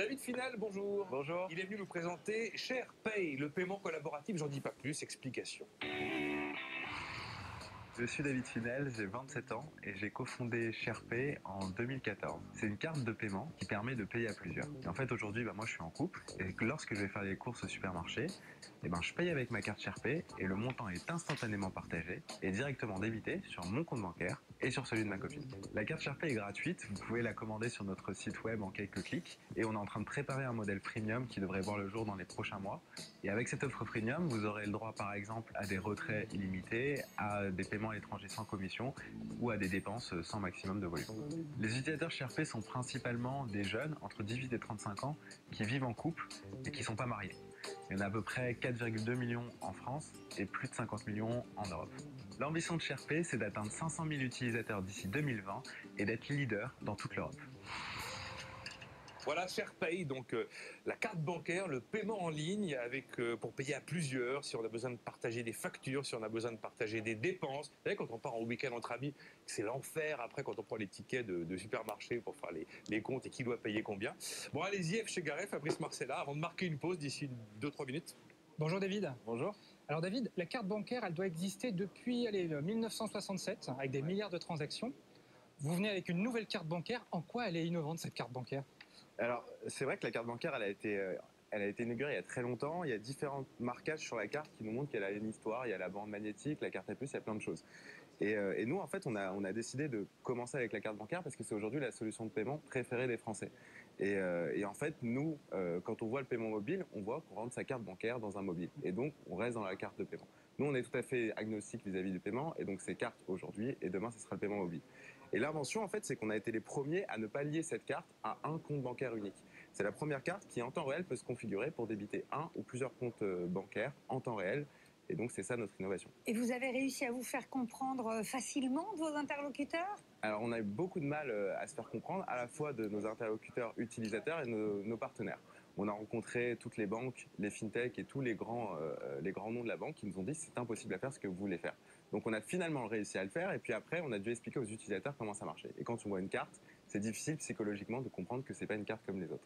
David Finel, bonjour. Bonjour. Il est venu nous présenter SharePay, le paiement collaboratif. J'en dis pas plus, explication. Je suis David Finel, j'ai 27 ans et j'ai cofondé SharePay en 2014. C'est une carte de paiement qui permet de payer à plusieurs. Et en fait, aujourd'hui, moi je suis en couple et lorsque je vais faire les courses au supermarché, je paye avec ma carte SharePay et le montant est instantanément partagé et directement débité sur mon compte bancaire et sur celui de ma copine. La carte SharePay est gratuite, vous pouvez la commander sur notre site web en quelques clics et on est en train de préparer un modèle premium qui devrait voir le jour dans les prochains mois. Et avec cette offre premium, vous aurez le droit par exemple à des retraits illimités, à des paiements à l'étranger sans commission ou à des dépenses sans maximum de volume. Les utilisateurs SharePay sont principalement des jeunes entre 18 et 35 ans qui vivent en couple et qui ne sont pas mariés. Il y en a à peu près 4,2 millions en France et plus de 50 millions en Europe. L'ambition de SharePay, c'est d'atteindre 500 000 utilisateurs d'ici 2020 et d'être leader dans toute l'Europe. Voilà, SharePay, donc la carte bancaire, le paiement en ligne pour payer à plusieurs, si on a besoin de partager des factures, si on a besoin de partager des dépenses. Vous savez, quand on part en week-end entre amis, c'est l'enfer après quand on prend les tickets de supermarché pour faire les comptes et qui doit payer combien. Bon, allez-y, F. chez Garret, Fabrice Marcella, avant de marquer une pause d'ici 2-3 minutes. Bonjour David. Bonjour. Alors David, la carte bancaire, elle doit exister depuis 1967, avec des milliards de transactions. Vous venez avec une nouvelle carte bancaire. En quoi elle est innovante, cette carte bancaire ? Alors, c'est vrai que la carte bancaire, elle a été inaugurée il y a très longtemps. Il y a différents marquages sur la carte qui nous montrent qu'elle a une histoire. Il y a la bande magnétique, la carte à puce, il y a plein de choses. Et nous, en fait, on a décidé de commencer avec la carte bancaire parce que c'est aujourd'hui la solution de paiement préférée des Français. Et en fait, nous, quand on voit le paiement mobile, on voit qu'on rentre sa carte bancaire dans un mobile. Et donc, on reste dans la carte de paiement. Nous, on est tout à fait agnostique vis-à-vis du paiement. Et donc, c'est carte aujourd'hui et demain, ce sera le paiement mobile. Et l'invention, en fait, c'est qu'on a été les premiers à ne pas lier cette carte à un compte bancaire unique. C'est la première carte qui, en temps réel, peut se configurer pour débiter un ou plusieurs comptes bancaires en temps réel. Et donc, c'est ça notre innovation. Et vous avez réussi à vous faire comprendre facilement de vos interlocuteurs ? Alors, on a eu beaucoup de mal à se faire comprendre, à la fois de nos interlocuteurs utilisateurs et de nos partenaires. On a rencontré toutes les banques, les fintechs et tous les grands noms de la banque qui nous ont dit que c'est impossible à faire ce que vous voulez faire. Donc, on a finalement réussi à le faire et puis après, on a dû expliquer aux utilisateurs comment ça marchait. Et quand on voit une carte, c'est difficile psychologiquement de comprendre que c'est pas une carte comme les autres.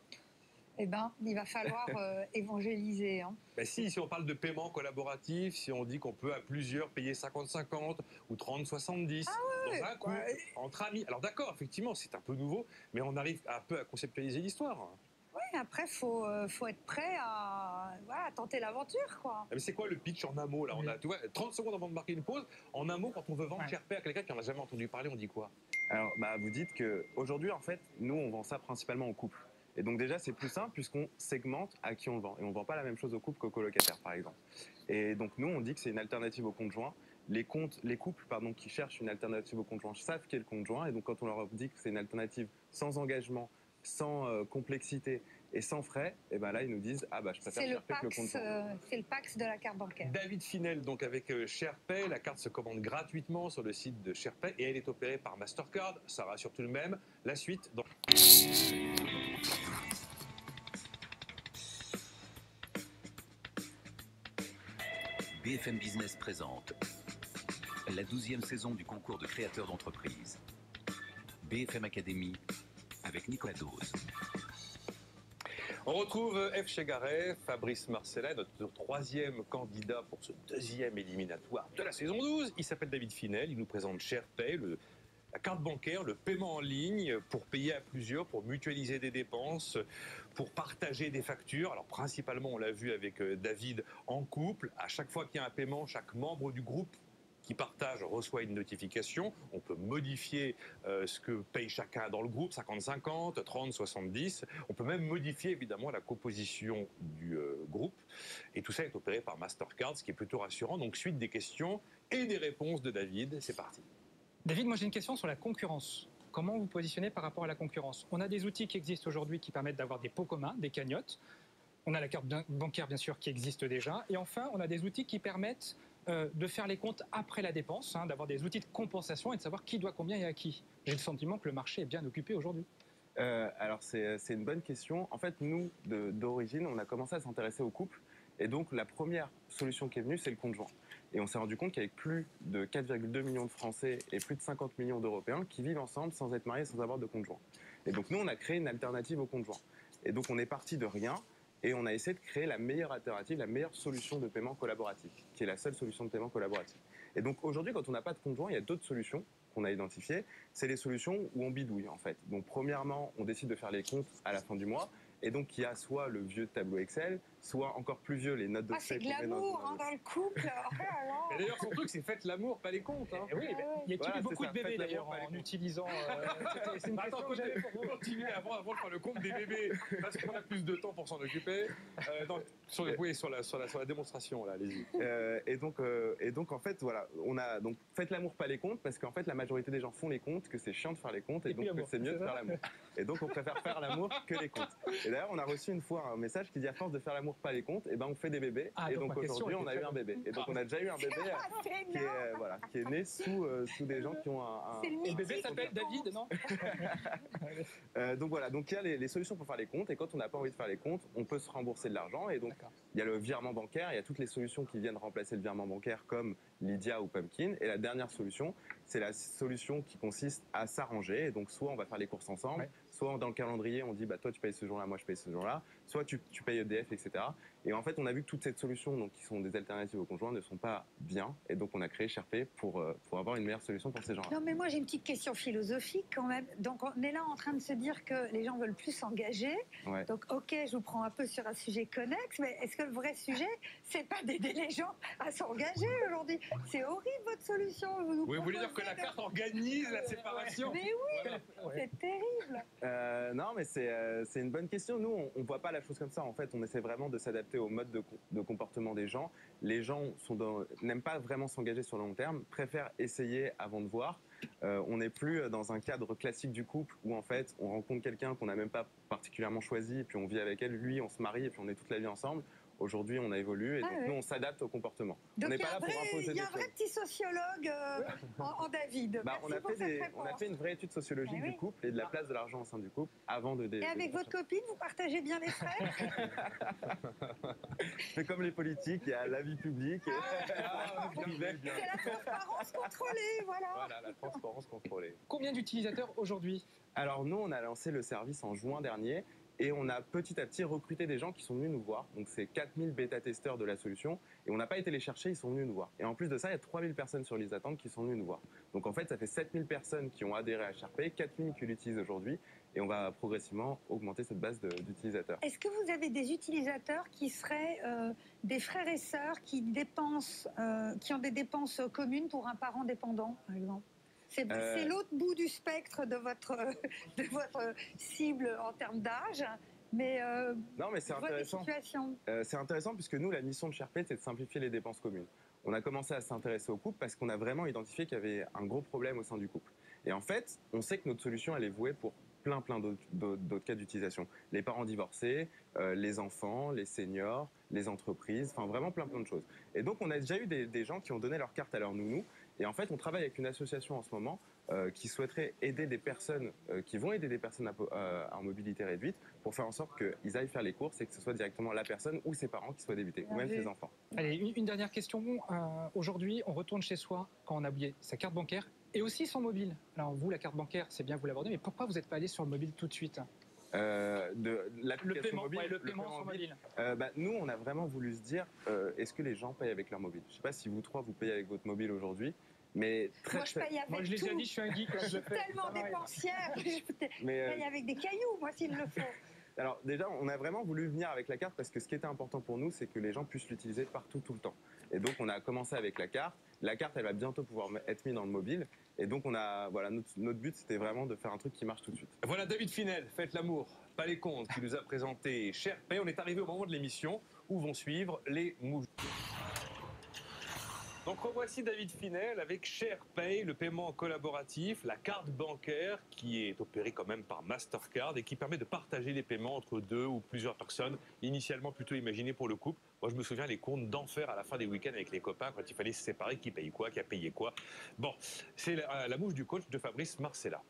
Eh bien, il va falloir évangéliser. Hein. Ben si on parle de paiement collaboratif, si on dit qu'on peut à plusieurs payer 50-50 ou 30-70 dans un couple, entre amis. Alors d'accord, effectivement, c'est un peu nouveau, mais on arrive un peu à conceptualiser l'histoire. Oui, après, faut être prêt à tenter l'aventure, quoi. Mais c'est quoi le pitch en un mot là? On a, tu vois, 30 secondes avant de marquer une pause. En un mot, quand on veut vendre SharePay à quelqu'un qui n'en a jamais entendu parler, on dit quoi? Alors, vous dites qu'aujourd'hui, en fait, nous, on vend ça principalement aux couples. Et donc déjà, c'est plus simple puisqu'on segmente à qui on le vend. Et on ne vend pas la même chose aux couples qu'aux colocataires, par exemple. Et donc, nous, on dit que c'est une alternative au conjoint. Les couples qui cherchent une alternative au conjoint savent qu'est le conjoint. Et donc, quand on leur dit que c'est une alternative sans engagement, sans complexité et sans frais, et là, ils nous disent « Ah je préfère SharePay que le conjoint ». C'est le Pax de la carte bancaire. David Finel, donc avec SharePay, la carte se commande gratuitement sur le site de SharePay et elle est opérée par Mastercard. Ça rassure tout de même. La suite dans... BFM Business présente la 12e saison du concours de créateurs d'entreprise. BFM Academy avec Nicolas Dose. On retrouve F. chez Garret, Fabrice Marcella, notre troisième candidat pour ce deuxième éliminatoire de la saison 12. Il s'appelle David Finel, il nous présente SharePay, la carte bancaire, le paiement en ligne pour payer à plusieurs, pour mutualiser des dépenses, pour partager des factures. Alors principalement, on l'a vu avec David en couple. À chaque fois qu'il y a un paiement, chaque membre du groupe qui partage reçoit une notification. On peut modifier ce que paye chacun dans le groupe, 50-50, 30-70. On peut même modifier évidemment la composition du groupe. Et tout ça est opéré par Mastercard, ce qui est plutôt rassurant. Donc suite des questions et des réponses de David. C'est parti. David, moi j'ai une question sur la concurrence. Comment vous positionnez par rapport à la concurrence? On a des outils qui existent aujourd'hui qui permettent d'avoir des pots communs, des cagnottes. On a la carte bancaire bien sûr qui existe déjà. Et enfin, on a des outils qui permettent de faire les comptes après la dépense, d'avoir des outils de compensation et de savoir qui doit combien et à qui. J'ai le sentiment que le marché est bien occupé aujourd'hui. Alors c'est une bonne question. En fait, nous, d'origine, on a commencé à s'intéresser aux couples. Et donc, la première solution qui est venue, c'est le conjoint. Et on s'est rendu compte qu'avec plus de 4,2 millions de Français et plus de 50 millions d'Européens qui vivent ensemble sans être mariés, sans avoir de conjoint. Et donc, nous, on a créé une alternative au conjoint. Et donc on est parti de rien et on a essayé de créer la meilleure alternative, la meilleure solution de paiement collaboratif, qui est la seule solution de paiement collaboratif. Et donc aujourd'hui, quand on n'a pas de compte joint, il y a d'autres solutions qu'on a identifiées. C'est les solutions où on bidouille en fait. Donc premièrement, on décide de faire les comptes à la fin du mois. Et donc, il y a soit le vieux tableau Excel, soit encore plus vieux, les notes de frais. C'est de l'amour dans le couple. Et d'ailleurs, son truc, c'est faites l'amour, pas les comptes. Hein. Oui, il y a eu beaucoup de bébés d'ailleurs en utilisant. C'est une question que j'avais pour vous. Continuez avant de faire le compte des bébés, parce qu'on a plus de temps pour s'en occuper. Sur la démonstration, là, allez-y. Et donc, en fait, voilà, on a donc faites l'amour, pas les comptes, parce qu'en fait, la majorité des gens font les comptes, que c'est chiant de faire les comptes, et donc que c'est mieux de faire l'amour. Et donc, on préfère faire l'amour que les comptes. Et d'ailleurs, on a reçu une fois un message qui dit à force de faire l'amour, pas les comptes, et ben on fait des bébés. Et donc aujourd'hui, on a eu un bébé. Et donc on a déjà eu un bébé qui est né sous des gens qui ont un le bébé s'appelle David, non? Donc voilà, donc il y a les solutions pour faire les comptes. Et quand on n'a pas envie de faire les comptes, on peut se rembourser de l'argent. Et donc il y a le virement bancaire, il y a toutes les solutions qui viennent remplacer le virement bancaire comme Lydia ou Pumpkin. Et la dernière solution, c'est la solution qui consiste à s'arranger. Et donc soit on va faire les courses ensemble, soit dans le calendrier on dit bah toi tu payes ce jour-là, moi je paye ce jour-là, soit tu payes EDF, etc. Et en fait on a vu que toutes ces solutions, donc qui sont des alternatives aux conjoints, ne sont pas bien. Et donc on a créé SharePay pour avoir une meilleure solution pour ces gens-là. Non mais moi j'ai une petite question philosophique quand même. Donc on est là en train de se dire que les gens veulent plus s'engager. Ouais. Donc ok, je vous prends un peu sur un sujet connexe, mais est-ce que le vrai sujet c'est pas d'aider les gens à s'engager aujourd'hui? C'est horrible votre solution. Vous voulez dire que la carte organise la séparation? Mais oui, c'est terrible. Non, mais c'est une bonne question. Nous, on voit pas la chose comme ça. En fait, on essaie vraiment de s'adapter au mode de comportement des gens. Les gens n'aiment pas vraiment s'engager sur le long terme, préfèrent essayer avant de voir. On n'est plus dans un cadre classique du couple où en fait on rencontre quelqu'un qu'on n'a même pas particulièrement choisi et puis on vit avec elle, lui on se marie et puis on est toute la vie ensemble. Aujourd'hui, on a évolué et donc nous, on s'adapte au comportement. Donc, on n'est pas là pour imposer des choses. Il y a un vrai petit sociologue en David. On a fait une vraie étude sociologique du couple et de la place de l'argent au sein du couple avant de... Et avec votre copine, vous partagez bien les frais? C'est comme les politiques, il y a la vie publique. C'est la transparence contrôlée, voilà. Voilà, la transparence contrôlée. Combien d'utilisateurs aujourd'hui? Alors nous, on a lancé le service en juin dernier. Et on a petit à petit recruté des gens qui sont venus nous voir. Donc c'est 4000 bêta-testeurs de la solution. Et on n'a pas été les chercher, ils sont venus nous voir. Et en plus de ça, il y a 3000 personnes sur liste d'attente qui sont venues nous voir. Donc en fait, ça fait 7000 personnes qui ont adhéré à SharePay, 4000 qui l'utilisent aujourd'hui. Et on va progressivement augmenter cette base d'utilisateurs. Est-ce que vous avez des utilisateurs qui seraient des frères et sœurs qui ont des dépenses communes pour un parent dépendant, par exemple? C'est l'autre bout du spectre de votre cible en termes d'âge, mais non, mais c'est intéressant. C'est intéressant puisque nous, la mission de SharePay, c'est de simplifier les dépenses communes. On a commencé à s'intéresser au couple parce qu'on a vraiment identifié qu'il y avait un gros problème au sein du couple. Et en fait, on sait que notre solution, elle est vouée pour plein d'autres cas d'utilisation. Les parents divorcés, les enfants, les seniors, les entreprises, enfin vraiment plein de choses. Et donc, on a déjà eu des gens qui ont donné leur carte à leur nounou. Et en fait, on travaille avec une association en ce moment qui souhaiterait aider des personnes, qui vont aider des personnes en mobilité réduite pour faire en sorte qu'ils aillent faire les courses et que ce soit directement la personne ou ses parents qui soient débités, ou même ses enfants. Allez, une dernière question. Aujourd'hui, on retourne chez soi quand on a oublié sa carte bancaire et aussi son mobile. Alors vous, la carte bancaire, c'est bien, vous l'abordez, mais pourquoi vous n'êtes pas allé sur le mobile tout de suite? Le paiement sur mobile. Nous, on a vraiment voulu se dire, est-ce que les gens payent avec leur mobile? Je ne sais pas si vous trois, vous payez avec votre mobile aujourd'hui. Mais moi, je paye avec moi, je l'ai déjà dit, je suis un geek. Je suis tellement dépensière. Je paye avec des cailloux, moi, s'il le faut. Alors déjà, on a vraiment voulu venir avec la carte parce que ce qui était important pour nous, c'est que les gens puissent l'utiliser partout, tout le temps. Et donc, on a commencé avec la carte. La carte, elle va bientôt pouvoir être mise dans le mobile. Et donc, notre but, c'était vraiment de faire un truc qui marche tout de suite. Voilà David Finel, Faites l'amour, pas les comptes, qui nous a présenté SharePay. On est arrivé au moment de l'émission où vont suivre les moves. Donc revoici David Finel avec SharePay, le paiement collaboratif, la carte bancaire qui est opérée quand même par Mastercard et qui permet de partager les paiements entre deux ou plusieurs personnes, initialement plutôt imaginé pour le couple. Moi je me souviens les comptes d'enfer à la fin des week-ends avec les copains quand il fallait se séparer, qui paye quoi, qui a payé quoi. Bon, c'est la mouche du coach de Fabrice Marcella.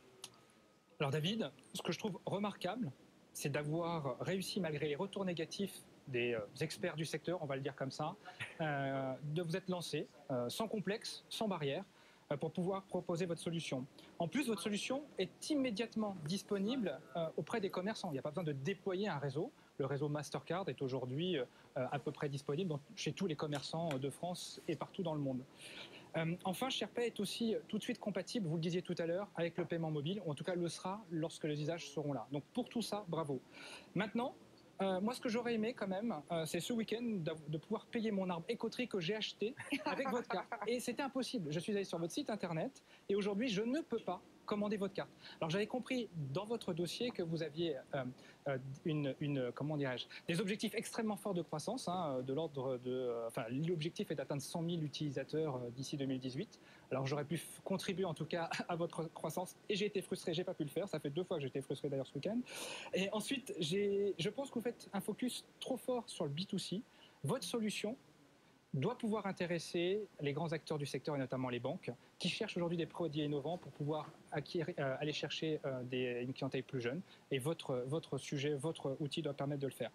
Alors David, ce que je trouve remarquable, c'est d'avoir réussi malgré les retours négatifs des experts du secteur, on va le dire comme ça, de vous être lancé sans complexe, sans barrière. pour pouvoir proposer votre solution. En plus, votre solution est immédiatement disponible auprès des commerçants. Il n'y a pas besoin de déployer un réseau. Le réseau Mastercard est aujourd'hui à peu près disponible chez tous les commerçants de France et partout dans le monde. Enfin, SharePay est aussi tout de suite compatible, vous le disiez tout à l'heure, avec le paiement mobile, ou en tout cas le sera lorsque les usages seront là. Donc pour tout ça, bravo. Maintenant, moi, ce que j'aurais aimé quand même, c'est ce week-end de pouvoir payer mon arbre Ecotree que j'ai acheté avec votre carte. Et c'était impossible. Je suis allé sur votre site internet et aujourd'hui, je ne peux pas commander votre carte. Alors j'avais compris dans votre dossier que vous aviez comment dirais-je, des objectifs extrêmement forts de croissance, de l'ordre de, l'objectif est d'atteindre 100 000 utilisateurs d'ici 2018. Alors j'aurais pu contribuer en tout cas à votre croissance et j'ai été frustré, j'ai pas pu le faire. Ça fait 2 fois que j'ai été frustré d'ailleurs ce week-end. Et ensuite, je pense que vous faites un focus trop fort sur le B2C. Votre solution doit pouvoir intéresser les grands acteurs du secteur et notamment les banques qui cherchent aujourd'hui des produits innovants pour pouvoir aller chercher une clientèle plus jeune. Et votre sujet, votre outil doit permettre de le faire.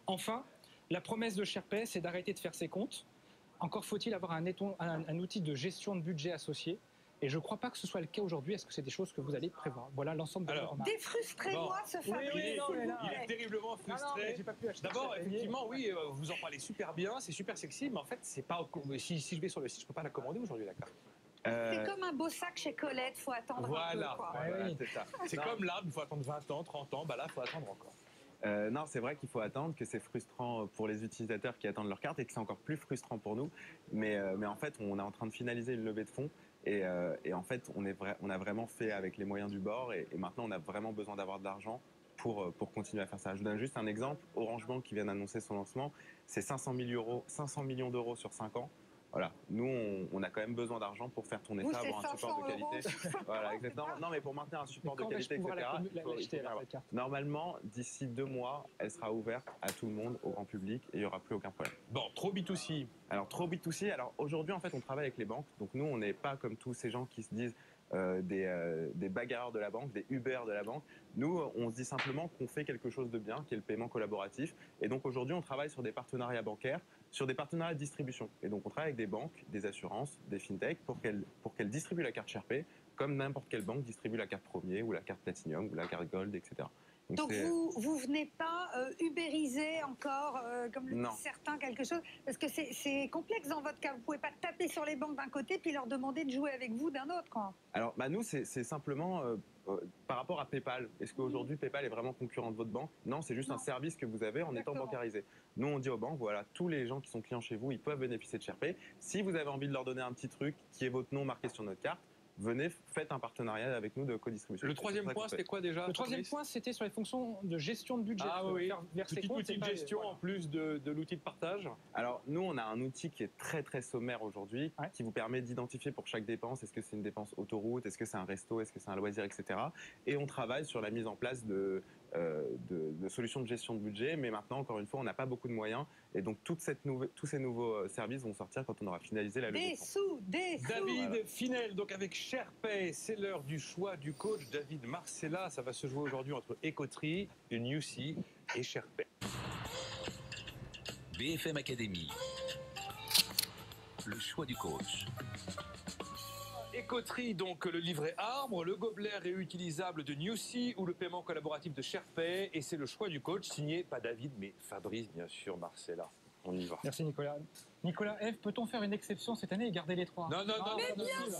Enfin, la promesse de SharePay, c'est d'arrêter de faire ses comptes. Encore faut-il avoir un outil de gestion de budget associé. Et je ne crois pas que ce soit le cas aujourd'hui. Est-ce que c'est des choses que vous allez prévoir? Voilà l'ensemble de vos remarques. Défrustrez-moi ce Fabrice. Il est terriblement frustré. D'abord, effectivement, oui, vous en parlez super bien, c'est super sexy, mais en fait, c'est pas. Si je vais sur le site, je peux pas la commander aujourd'hui, la carte. C'est comme un beau sac chez Colette, il faut attendre un peu. Voilà, c'est ça. C'est comme l'arbre, il faut attendre 20 ans, 30 ans, bah là, il faut attendre encore. Non, c'est vrai qu'il faut attendre, que c'est frustrant pour les utilisateurs qui attendent leur carte et que c'est encore plus frustrant pour nous. Mais en fait, on est en train de finaliser une levée de fonds et en fait, on a vraiment fait avec les moyens du bord et maintenant, on a vraiment besoin d'avoir de l'argent pour continuer à faire ça. Je vous donne juste un exemple. Orange Bank qui vient d'annoncer son lancement, c'est 500 millions d'euros sur 5 ans. Voilà, nous on a quand même besoin d'argent pour faire tourner ça, avoir un support de qualité. Voilà, exactement. Non, mais pour maintenir un support de qualité, etc. Normalement, d'ici 2 mois, elle sera ouverte à tout le monde, au grand public, et il n'y aura plus aucun problème. Bon, trop B2C. Alors trop B2C. Alors aujourd'hui, en fait, on travaille avec les banques. Donc nous, on n'est pas comme tous ces gens qui se disent des bagarreurs de la banque, des Uber de la banque. Nous, on se dit simplement qu'on fait quelque chose de bien, qui est le paiement collaboratif. Et donc aujourd'hui, on travaille sur des partenariats bancaires, sur des partenariats de distribution. Et donc on travaille avec des banques, des assurances, des fintechs pour qu'elles distribuent la carte SharePay comme n'importe quelle banque distribue la carte Premier ou la carte Platinum ou la carte Gold, etc. Donc vous venez pas ubériser encore, comme le disent certains, quelque chose, parce que c'est complexe dans votre cas. Vous pouvez pas taper sur les banques d'un côté puis leur demander de jouer avec vous d'un autre, quoi. Alors nous, c'est simplement par rapport à PayPal. Est-ce qu'aujourd'hui PayPal est vraiment concurrent de votre banque? Non, c'est juste un service que vous avez en étant bancarisé. Nous, on dit aux banques, voilà, tous les gens qui sont clients chez vous, ils peuvent bénéficier de SharePay. Si vous avez envie de leur donner un petit truc qui est votre nom marqué sur notre carte, venez, faites un partenariat avec nous de co-distribution. Le troisième point, c'était quoi déjà? Le troisième point, c'était sur les fonctions de gestion de budget. Ah oui, petit outil de gestion en plus de l'outil de partage. Alors nous, on a un outil qui est très très sommaire aujourd'hui, qui vous permet d'identifier pour chaque dépense, est-ce que c'est une dépense autoroute, est-ce que c'est un resto, est-ce que c'est un loisir, etc. Et on travaille sur la mise en place de solutions de gestion de budget, mais maintenant, encore une fois, on n'a pas beaucoup de moyens, et donc tous ces nouveaux services vont sortir quand on aura finalisé la levée de fonds. David Finel, donc avec SharePay, c'est l'heure du choix du coach. David Marcella, ça va se jouer aujourd'hui entre Ecotree, Newsy et SharePay. BFM Academy, le choix du coach. Ecotree, donc le livret arbre, le gobelet réutilisable de Newsy ou le paiement collaboratif de SharePay. Et c'est le choix du coach, signé pas David, mais Fabrice, bien sûr, Marcella. On y va. Merci Nicolas. Nicolas, Eve, peut-on faire une exception cette année et garder les 3? Non. Mais bien sûr.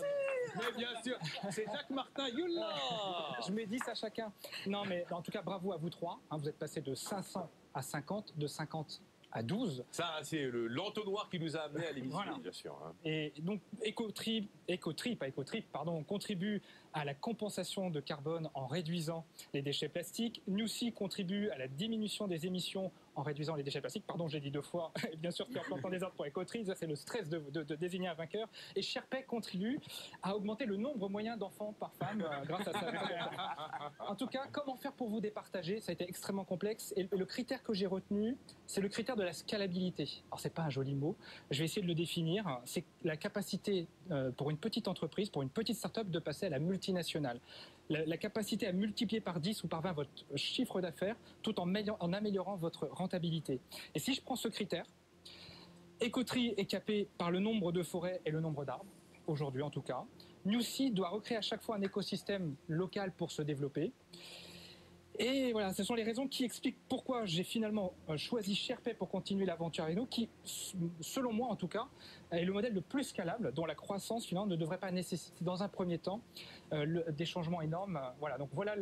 Mais bien sûr, c'est Jacques Martin, Youla. Je mets 10 à chacun. Non, mais en tout cas, bravo à vous 3. Vous êtes passés de 500 à 50, de 50 à 12. Ça, c'est l'entonnoir qui nous a amené à l'émission, bien sûr. Et donc, Ecotree, contribue à la compensation de carbone en réduisant les déchets plastiques. Newsy contribue à la diminution des émissions en réduisant les déchets plastiques. Pardon, j'ai dit 2 fois. Bien sûr, tu en des ordres pour Ecotree. Ça, c'est le stress de désigner un vainqueur. Et SharePay contribue à augmenter le nombre moyen d'enfants par femme grâce à ça. En tout cas, comment faire pour vous départager? Ça a été extrêmement complexe. Et le critère que j'ai retenu, c'est le critère de la scalabilité. Alors, c'est pas un joli mot. Je vais essayer de le définir. C'est la capacité pour une petite entreprise, pour une petite start-up, de passer à la multinationale. La capacité à multiplier par 10 ou par 20 votre chiffre d'affaires tout en améliorant votre rentabilité. Et si je prends ce critère, Ecotree est capé par le nombre de forêts et le nombre d'arbres, aujourd'hui en tout cas. Newsy doit recréer à chaque fois un écosystème local pour se développer. Et voilà, ce sont les raisons qui expliquent pourquoi j'ai finalement choisi SharePay pour continuer l'aventure avec nous, qui, selon moi en tout cas, est le modèle le plus scalable, dont la croissance finalement ne devrait pas nécessiter dans un premier temps des changements énormes. Voilà, donc voilà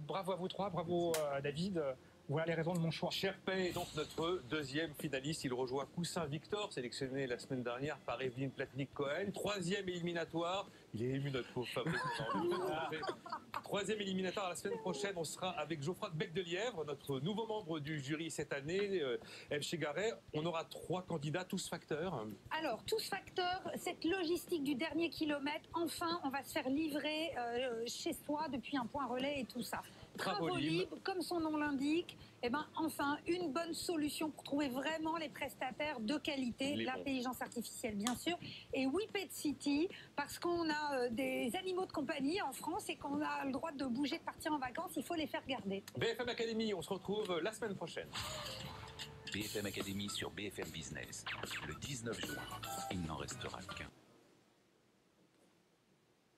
bravo à vous trois, bravo à David. Voilà les raisons de mon choix. SharePay est donc notre deuxième finaliste. Il rejoint Coussin Victor, sélectionné la semaine dernière par Evelyne Platnik-Cohen. Troisième éliminatoire. Il est ému, notre pauvre Fabrice. Troisième éliminatoire la semaine prochaine. On sera avec Geoffroy de Bec-de-Lièvre, notre nouveau membre du jury cette année. F. Chegaray, on aura 3 candidats, tous facteurs. Alors, tous facteurs, cette logistique du dernier kilomètre, enfin, on va se faire livrer chez soi depuis un point relais et tout ça. Travaux libres, comme son nom l'indique, eh ben, enfin, une bonne solution pour trouver vraiment les prestataires de qualité, l'intelligence artificielle bien sûr, et Whippet City, parce qu'on a des animaux de compagnie en France et qu'on a le droit de bouger, de partir en vacances, il faut les faire garder. BFM Academy, on se retrouve la semaine prochaine. BFM Academy sur BFM Business, le 19 juin. Il n'en restera